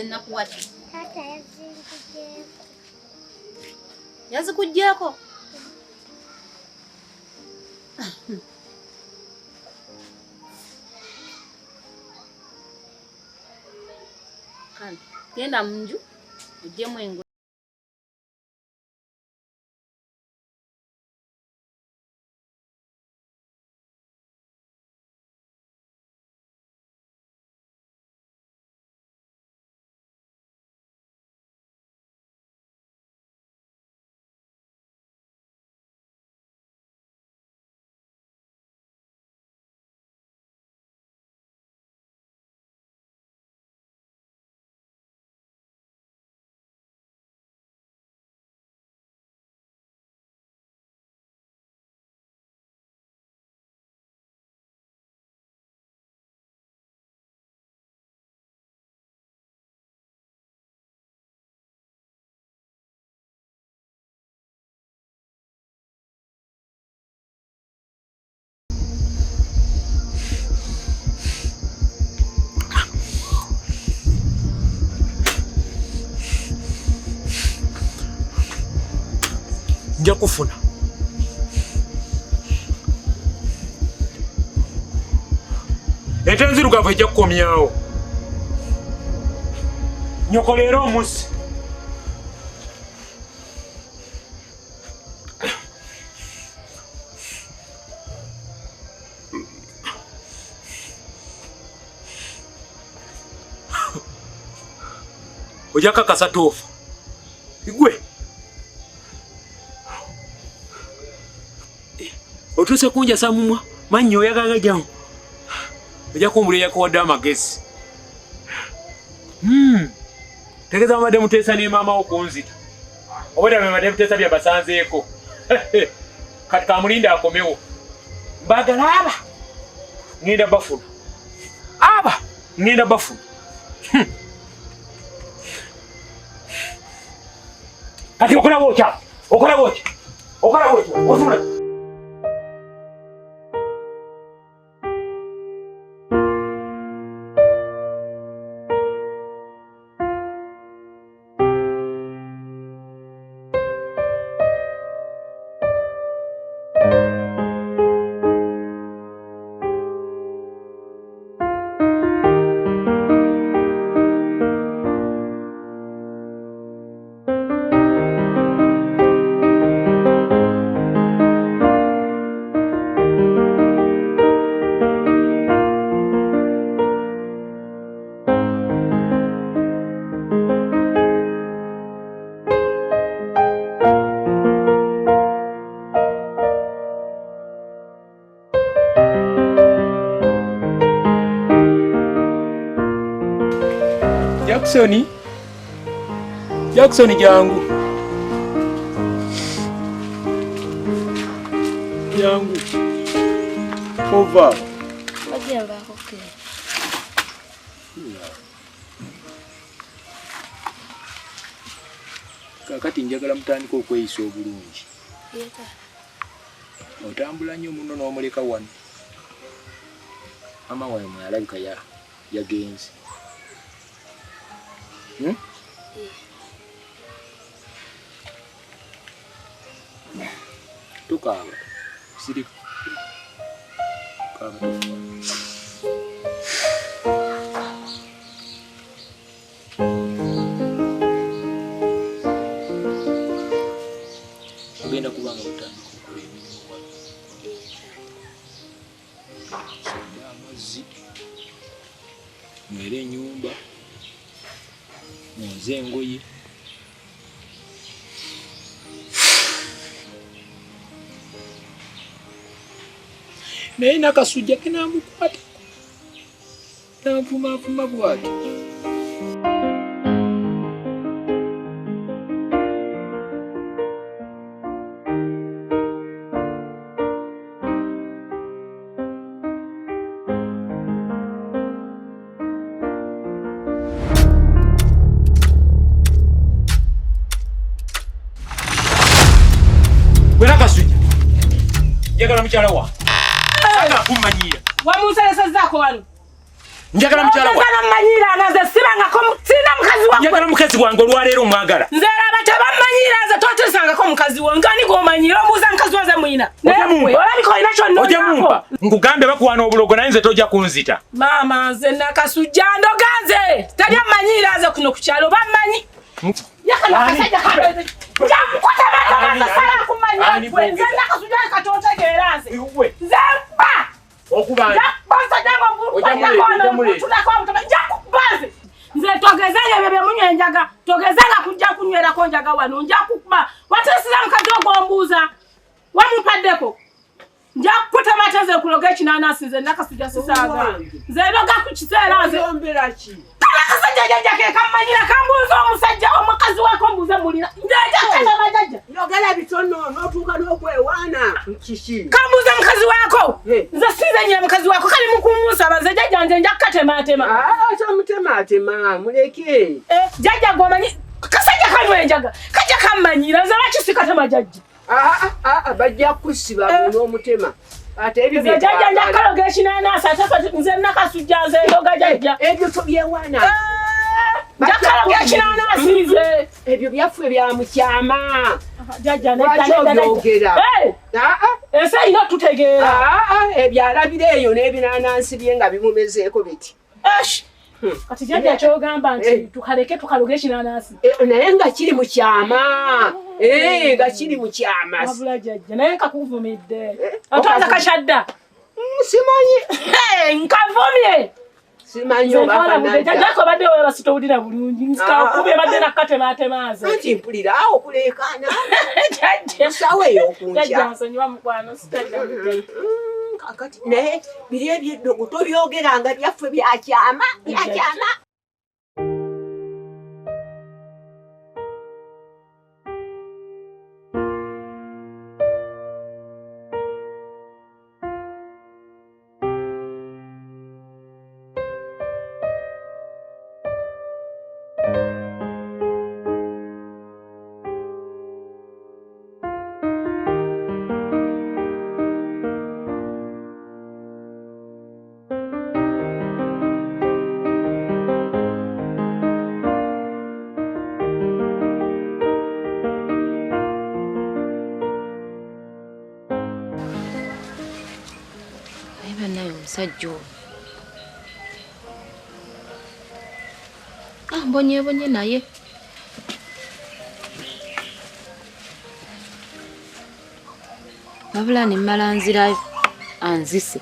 nakuwadde? Taata yazikugyeko. Kale genda mu nju ogyemu engoye. Nja kufuna ente enzirugavu ejja kukomyawo. Nyoko leero omusi ojja kakasa toofa igwe otuse kunjasa mumwa manyi oyagala jamu ojja kumbula yakuwadde amagezi. Tegeza amadde muteesa ne maama wo kunzita obwedda bemadde muteesa byabasanzeeko kati kamulinda akomewo mbagala aba ngenda bafuna ngenda bafuna. Kati okolaba otya osula Jackson jangu ova bagenda okay. Kakati njagala mutandika okweyisa obulungi. Otambula nnyo muno n'omuleka wano. Mama wawe mwalabika yagenze. Tukaaba siri kaaba ogenda kubanga butandika okukola emirimu wano. Amazzi mwere ennyumba nze engoye naye nakasujja kenamukwata nanvumavuma bwati. Njagala mukyala wa. Sana kumanyira. Wamuselesezzaako wano. Njagala mchala wa. Njagala manyira naze sibanga ko sina mukazi wako. Njagala mukazi wange olwaleero mwagala. Nze abata bamanyira naze totesanga ko mukazi wange ngani ko manyira omuza mukazi wanze mwina. Ojamumpa. Olabiko ina kyo nno. Ojamumpa. Ngugambe bakwana obulogo naye nze tojja kunzita. Mama nze nakasujja ndoganze. Tali amanyira naze kuno kukyalo bamanyi. Yakala kasajja kabeze. Jakuta bata sala kumanyira kwe. Nze nakasujja katotegeeraze. Nze mpa. Okubanja. Basa dango ojamule. Njakubaze. Nze togezanye bebe munyenjaga. Togezanga kujja kunywera ko njaga wano njakukuba. Watesira mukazi ogombuza. Wamupaddeko. Njakuta mateze kuloga kinanasi nze nakasujja sisaga. Nze loga ku kiseera nze ombera ki. Kasajja jake kamanyira kambuza omusajja omukazi wako mbuze mulina. Njaja kata majajja. Yogala bitono notuka nokwewana nkishi. Kambuza mukazi wako. Nze sizenye mukazi wako kali mukumusa baze jajja nze njakatema. Acha mutema muleke. Jajja gomanyi kasajja kanwenjaga. Kajja kamanyira nze bakisikatema jajja. Bajja kusiba n'omutema. Ate ebyo bye jajja njakaloga ekinanasi ate nze nakasujja nze ndoga jajja. Ebyo tobyewana. Njakaloga ekinanasi nze. Ebyo byaffe bya mukyama. Jajja nedda. Esa ino tutegeera. Ebyo alabira eyo n'ebinanansi bye nga bimumezeeko biti. Kati jajja kyogamba nti tukaleke tukaloga ekinanasi. Naye nga kiri mu kyama. Nga kiri mu kyama. Wabula jajja naye nkakuvumidde. Otonda kashadda. Simanyi. Nkavumye. Simanyi obafanadda. Jajja ko badde wewe basitowulira bulungi. Nkakubye badde nakatemaze. Anti mpulira awo kuleekaana. Jajja. Sawe y'okunkya. Jajja nsonyiwa mukwano sitajja. Kakati naye biri ebyeddogo tobyogeranga byaffe byakyama. Nayo musajja mbonye naye wabula nemmala nzirayo anzise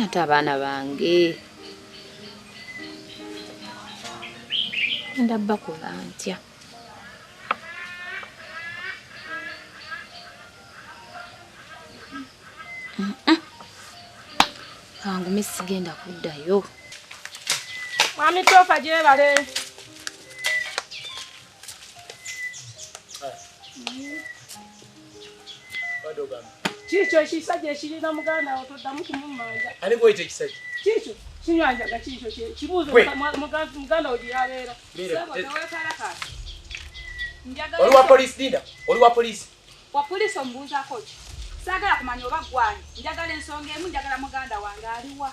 ate abaana bange ndabba kuba ntya Angumi sigenda kuddayo. Mwami tofa gyebale. Chicho ekisajja ekirina muganda otoddamu kumumanja. Ani gwete ekisajja? Chicho kinywanjaga chicho kibuuzo muganda ogiyabeera. Oli wa police Linda? Oli wa police? Wa police ombuuzaako ki? Saagala kumanya oba gwani. Njagala ensonga emu njagala muganda wange aliwa.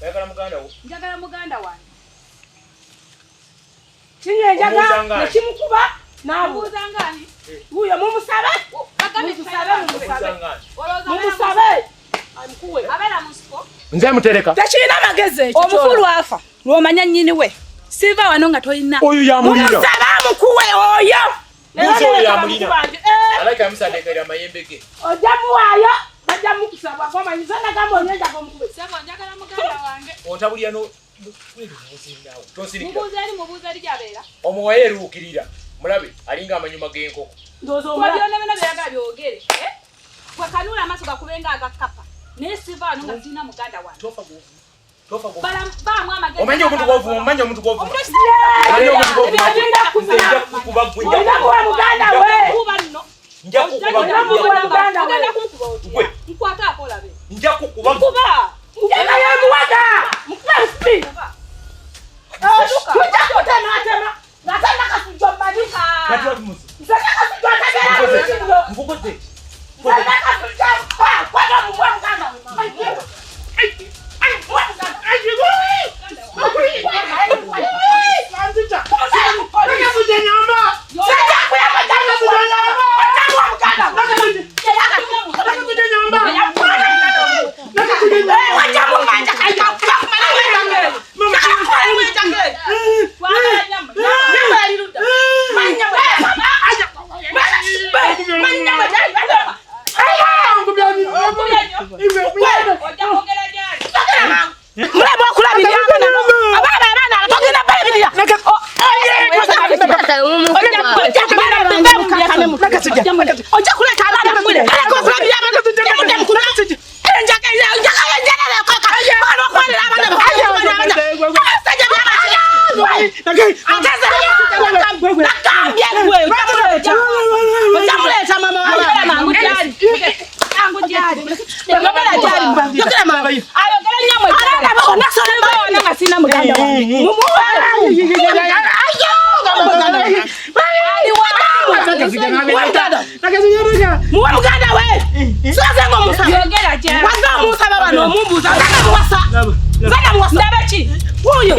Oyagala muganda wo? Njagala muganda wange. Kinyenjaga nekimukuba Nabuuza ngani? Uyo mumusabe. Mumusabe. Amkuwe. Abera musiko. Nze mutereka. Tekirina magezi ekyo. Omukulu afa. Lwomanya nnyini we. Siva wano nga toyina. Oyo yamulira. Mumusabe mukuwe oyo. Muzo yamulira. Alaka musadeka ya mayembe ge. Ojamu wayo. Bajamu kusaba kwa manyiza na gambo nyenda kwa mkuwe. Sebo njagala muganda wange. Otabulya no Mubuuza eri gy'abeera. Omuwaye ruukirira. Mulabe alinga amanyuma g'enkoko. Ndozo mula. Byonna byonna byagala byogere. Gwe kanuula amaaso gakubenga agakapa. Naye siva wano nga sirina muganda wange. Tofa govu. Tofa govu. Baamu amagezi. Omanye omuntu govu, omanye omuntu govu. Omanye omuntu govu. Nja kukuba gwe. Oinakuwa muganda we. Kuba nno. Nja kukuba muganda we. Gwe. Nkwata akolabe. Nja kukuba. Kuba. Njema ya muwaga. Mkuwa usipi. Kutema. Nataka kasujwa mbadika. Kati watu musi. Nataka kasujwa mbadika. Mvukote. Nataka kasujwa mbadika. Kwa muganda we. Huyo